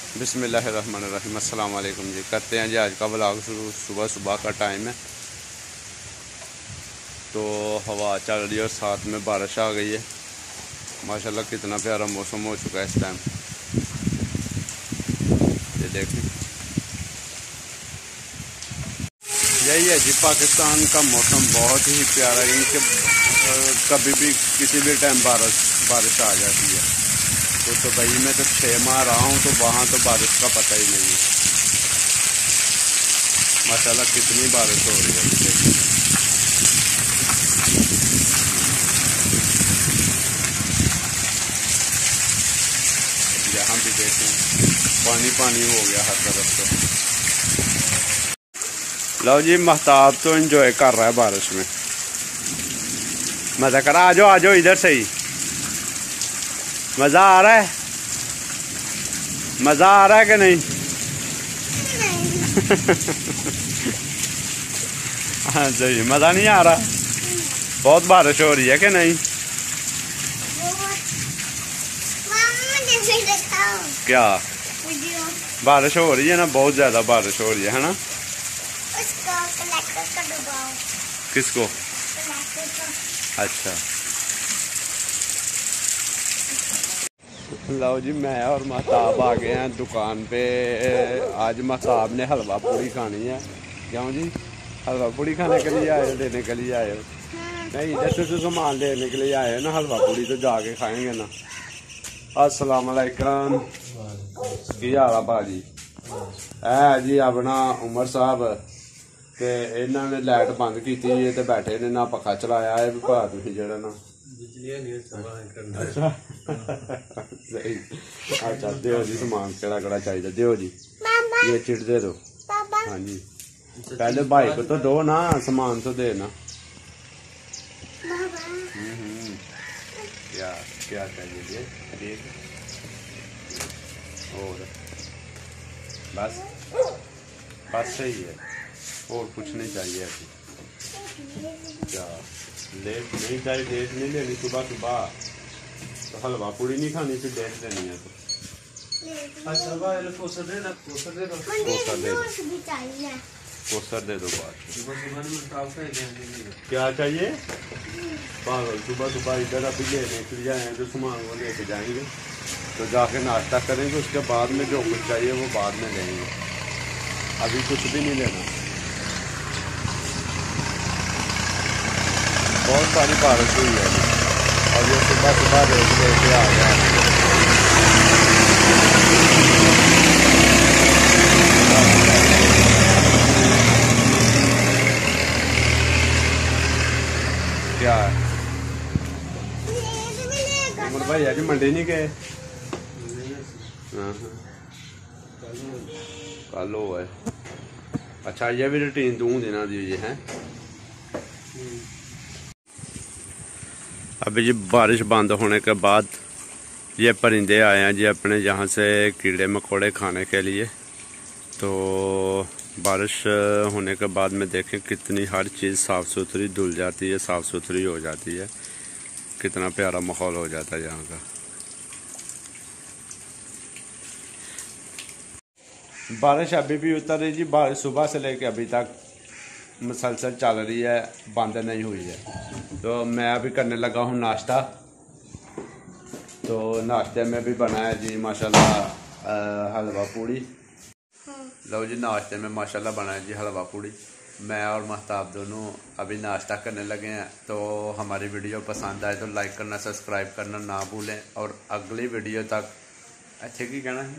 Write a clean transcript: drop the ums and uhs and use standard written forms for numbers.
बिस्मिल्लाहिर्रहमानिर्रहीम। अस्सलाम वालेकुम जी। करते हैं जी आज का व्लॉग शुरू। सुबह सुबह का टाइम है तो हवा चल रही है और साथ में बारिश आ गई है। माशाल्लाह कितना प्यारा मौसम हो चुका है इस टाइम। ये देखें, यही है जी पाकिस्तान का मौसम, बहुत ही प्यारा है। इनके कभी भी किसी भी टाइम बारिश आ जाती है। तो दुबई में तो 6 माह रहा हूँ तो वहाँ तो बारिश का पता ही नहीं है। माशाल्लाह कितनी बारिश हो रही है। यहाँ भी देखें, पानी पानी हो गया हर तरफ से। लो जी, महताब तो एंजॉय कर रहा है बारिश में, मजा करा। आ जाओ इधर से ही। मजा आ रहा है? मजा आ रहा है कि नहीं? हाँ सही, मजा नहीं आ रहा? बहुत बारिश हो रही है कि नहीं? क्या बारिश हो रही है ना, बहुत ज्यादा बारिश हो रही है ना? किसको? अच्छा, लो जी, मैं और महताब आ गए हैं दुकान पे। आज महताब ने हलवा पूड़ी खानी है। क्यों जी, हलवा पूड़ी खाने के लिए आए हो, लेने के लिए आए हो? नहीं, जैसे तो सामान लेने के लिए आए हो ना, हलवा पूड़ी तो जाके खाएंगे ना। अस्सलाम वालेकुम, की हाल है भाजी? है जी अपना उमर साहब के इन्होंने लाइट बंद की ते बैठे ने, ना पखा चलाया है भी भा तुम जरा ना। अच्छा सही। अच्छा दो जी सामान केड़ा केड़ा चाहिए, दो जी। ये चिट दे दो। हाँ जी, पहले भाई को तो दो ना, सामान तो देना। क्या क्या चाहिए? देख और बस बस सही है, और कुछ नहीं चाहिए अभी। क्या लेट नहीं चाहिए? डेट नहीं लेनी सुबह सुबह तो हलवा पूड़ी नहीं खानी, फिर डेट लेनी है तो। अच्छा भाई कोसर दे दो, कोसर दे दो, कोसर दे दो। बात क्या चाहिए? पागल, सुबह सुबह इधर अभी लेने के लिए आए, जो सामान वो लेके जाएंगे तो जाके नाश्ता करेंगे, उसके बाद में जो कुछ चाहिए वो बाद में लेंगे, अभी कुछ भी नहीं लेना। बहुत सारी बारिश हुई है और ये सुबह सुबह लेके आ गया। क्या है उमर भाई, आज मंडी नहीं गए? कल हो है। अच्छा, ये भी रूटीन 2 दिन दी है। अभी जी बारिश बंद होने के बाद ये परिंदे आए हैं जी अपने यहाँ से कीड़े मकोड़े खाने के लिए। तो बारिश होने के बाद में देखें कितनी हर चीज़ साफ़ सुथरी धुल जाती है, साफ़ सुथरी हो जाती है। कितना प्यारा माहौल हो जाता है यहाँ का। बारिश अभी भी उतर रही जी, बारिश सुबह से लेकर अभी तक मुसलसल चल रही है, बंद नहीं हुई है। तो मैं अभी करने लगा हूँ नाश्ता। तो नाश्ते में भी बनाया जी माशाल्लाह हलवा पूड़ी। लो जी, नाश्ते में माशाल्लाह बनाया जी हलवा पूड़ी। मैं और महताब दोनों अभी नाश्ता करने लगे हैं। तो हमारी वीडियो पसंद आए तो लाइक करना, सब्सक्राइब करना ना भूलें। और अगली वीडियो तक अच्छे की कहना है।